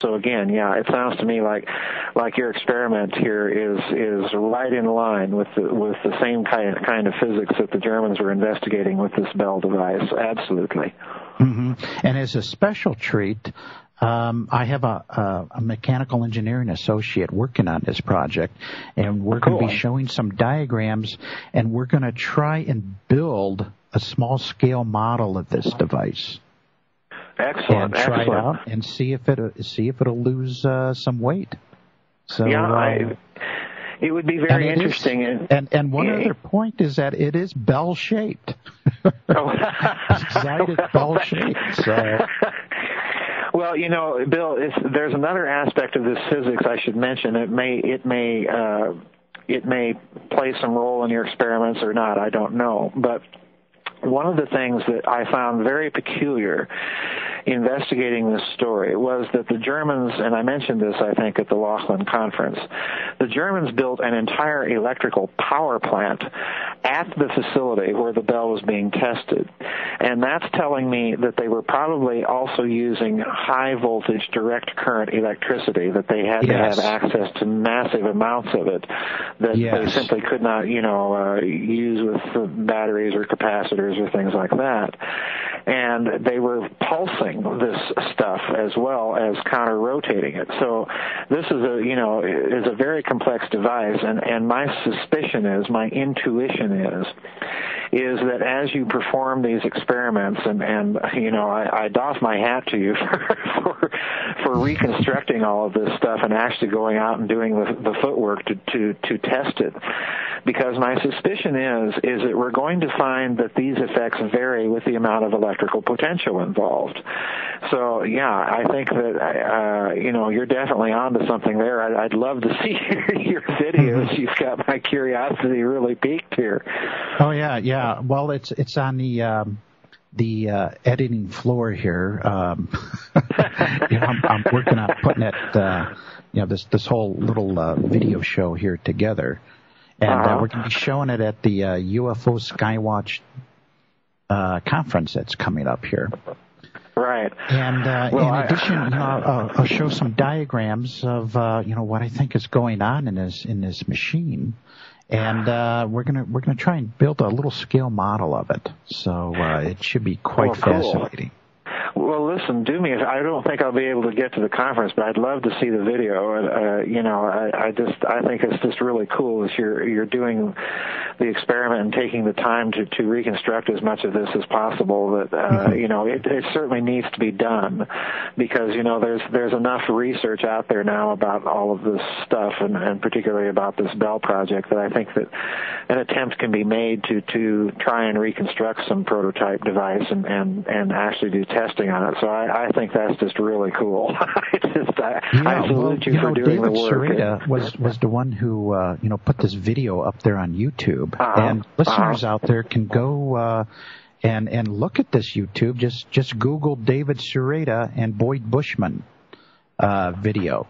So again, yeah, it sounds to me like your experiment here is right in line with the same kind of physics that the Germans were investigating with this Bell device. Absolutely. Mm-hmm. And as a special treat, I have a mechanical engineering associate working on this project, and we're going to be showing some diagrams, and we're going to try and build a small-scale model of this device. Excellent. And try it out and see if it'll lose some weight. So yeah, it would be very interesting. And one other point is that it is bell-shaped. Excited bell-shaped. So. Well, Bill, there's another aspect of this physics I should mention. It may play some role in your experiments or not. I don't know, but one of the things that I found very peculiar investigating this story was that the Germans, and I mentioned this, I think, at the Laughlin conference, the Germans built an entire electrical power plant at the facility where the Bell was being tested. And that's telling me that they were probably also using high voltage direct current electricity, that they had to have access to massive amounts of it that they simply could not, use with batteries or capacitors or things like that. And they were pulsing this stuff as well as counter-rotating it. So this is a very complex device, and my suspicion is, my intuition is that as you perform these experiments, and I doff my hat to you for reconstructing all of this stuff and actually going out and doing the footwork to test it, because my suspicion is that we're going to find that these effects vary with the amount of electrical potential involved. So yeah, I think that you're definitely onto something there. I'd love to see your videos. You've got my curiosity really piqued here. Oh yeah. Well, it's on the editing floor here. I'm working on putting it, this whole little video show here together, and we're going to be showing it at the UFO Skywatch conference that's coming up here. Right. And in addition, I'll show some diagrams of what I think is going on in this machine. And we're gonna try and build a little scale model of it, so it should be quite fascinating. Well, listen, do me. I don't think I'll be able to get to the conference, but I'd love to see the video. And I think it's just really cool as you're doing the experiment and taking the time to reconstruct as much of this as possible. That it certainly needs to be done, because there's enough research out there now about all of this stuff, and particularly about this Bell project, that I think that an attempt can be made to try and reconstruct some prototype device and actually do testing on it. So I think that's just really cool. I salute you for doing the work. David Sereda was the one who put this video up there on YouTube, and listeners out there can go and look at this YouTube. Just Google David Sereda and Boyd Bushman video.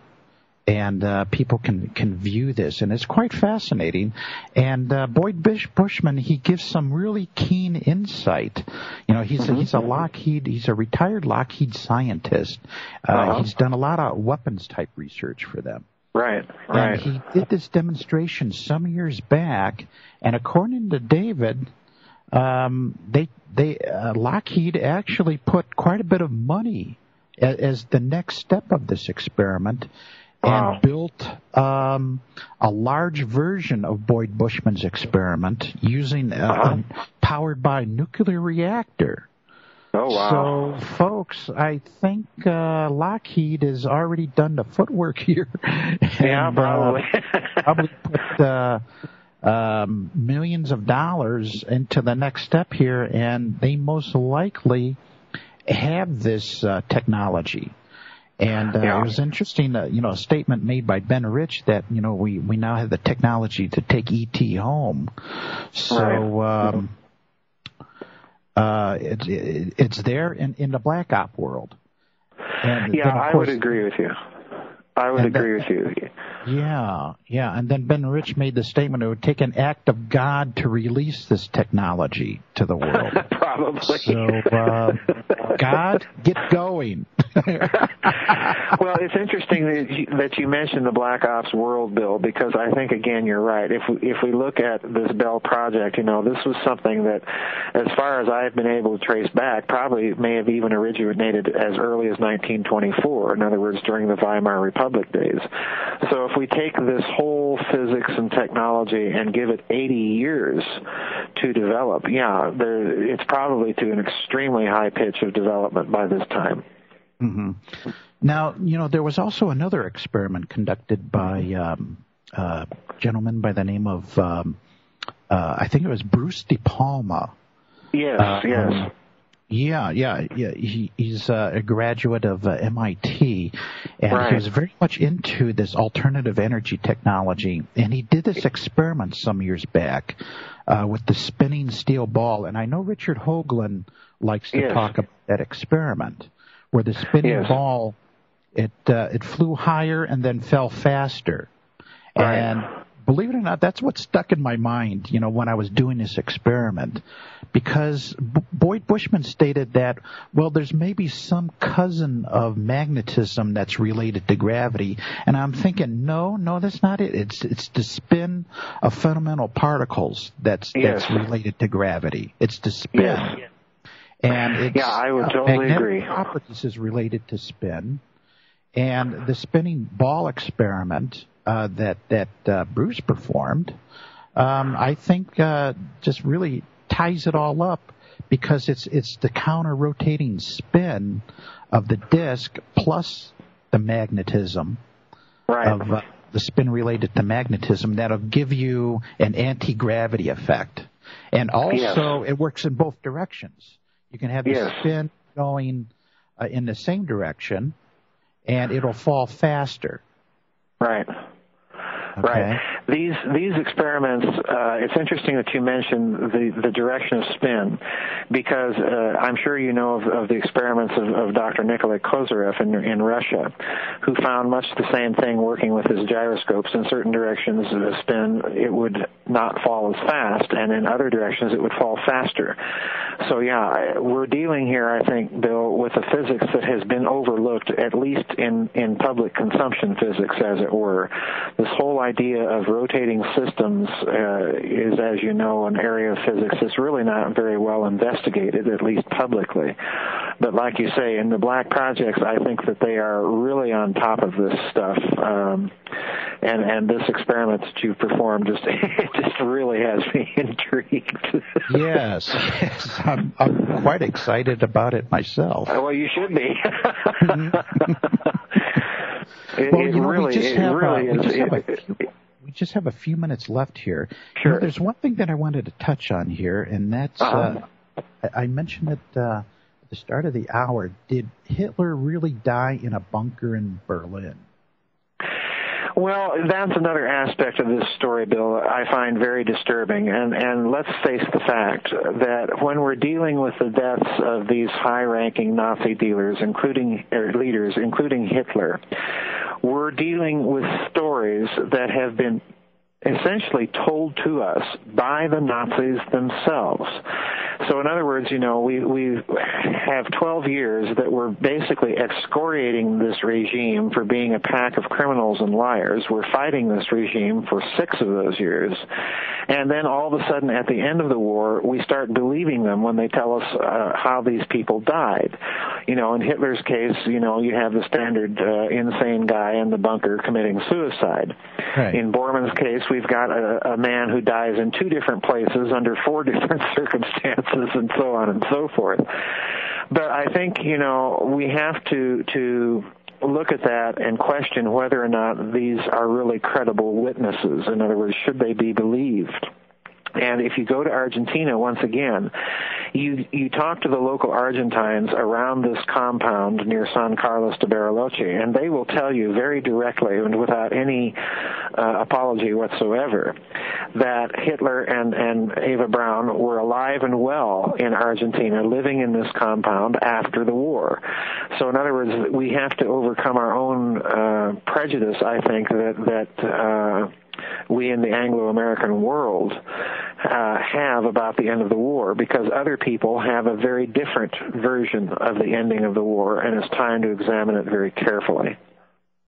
And people can view this, and it's quite fascinating. And Boyd Bushman, he gives some really keen insight. He's a retired Lockheed scientist. He's done a lot of weapons type research for them. Right. And he did this demonstration some years back, and according to David, Lockheed actually put quite a bit of money as the next step of this experiment. And built a large version of Boyd Bushman's experiment using powered by a nuclear reactor. Oh, wow. So, folks, I think Lockheed has already done the footwork here. Yeah, probably. Probably put millions of dollars into the next step here, and they most likely have this technology. And it was interesting, a statement made by Ben Rich that, we now have the technology to take ET home. So it's there in the black op world. And I would agree with you. Yeah. And then Ben Rich made the statement it would take an act of God to release this technology to the world. Probably. So, God, get going. Well, it's interesting that you mentioned the Black Ops World Bill, because I think, again, you're right. If we look at this Bell project, this was something that, as far as I've been able to trace back, probably may have even originated as early as 1924, in other words, during the Weimar Republic days. So if we take this whole physics and technology and give it 80 years to develop, it's probably to an extremely high pitch of development by this time. Mm-hmm. Now, there was also another experiment conducted by a gentleman by the name of, I think it was Bruce De Palma. Yes, yes. Yeah. He's a graduate of MIT, and right. He was very much into this alternative energy technology. And he did this experiment some years back with the spinning steel ball. And I know Richard Hoagland likes to talk about that experiment, where the spinning ball, it flew higher and then fell faster. Right. And believe it or not, that's what stuck in my mind, when I was doing this experiment, because Boyd Bushman stated that, well, there's maybe some cousin of magnetism that's related to gravity. And I'm thinking, no, that's not it. It's the spin of fundamental particles that's related to gravity. It's the spin. Yes. And it's, I would totally agree. Properties is related to spin. And the spinning ball experiment that Bruce performed, I think just really ties it all up, because it's the counter-rotating spin of the disk plus the magnetism of the spin related to magnetism that'll give you an anti-gravity effect. And also it works in both directions. You can have the spin going in the same direction, and it'll fall faster. Right. Okay. Right. These experiments, it's interesting that you mentioned the direction of spin, because I'm sure you know of the experiments of Dr. Nikolai Kozyrev in Russia, who found much the same thing working with his gyroscopes. In certain directions of the spin, it would not fall as fast, and in other directions it would fall faster. So we're dealing here, I think, Bill, with a physics that has been overlooked, at least in public consumption physics, as it were. This whole idea of rotating systems is, as you know, an area of physics that's really not very well investigated, at least publicly. But like you say, in the black projects, I think that they are really on top of this stuff. And this experiment that you performed just really has me intrigued. Yes, I'm quite excited about it myself. Well, you should be. We just have a few minutes left here. Sure. There's one thing that I wanted to touch on here, and that's I mentioned it at the start of the hour. Did Hitler really die in a bunker in Berlin? Well, that's another aspect of this story, Bill, I find very disturbing. And let's face the fact that when we're dealing with the deaths of these high-ranking Nazi leaders, including Hitler, we're dealing with stories that have been essentially told to us by the Nazis themselves. So in other words, we have 12 years that we're basically excoriating this regime for being a pack of criminals and liars. We're fighting this regime for 6 of those years. And then all of a sudden, at the end of the war, we start believing them when they tell us how these people died. In Hitler's case, you have the standard insane guy in the bunker committing suicide. Right. In Bormann's case, we've got a man who dies in 2 different places under 4 different circumstances, and so on and so forth. But I think, we have to look at that and question whether or not these are really credible witnesses. In other words, should they be believed? And if you go to Argentina, once again, you talk to the local Argentines around this compound near San Carlos de Bariloche, and they will tell you very directly and without any apology whatsoever that Hitler and Eva Braun were alive and well in Argentina, living in this compound after the war. So in other words, we have to overcome our own prejudice, I think, that we in the Anglo-American world have about the end of the war, because other people have a very different version of the ending of the war, and it's time to examine it very carefully.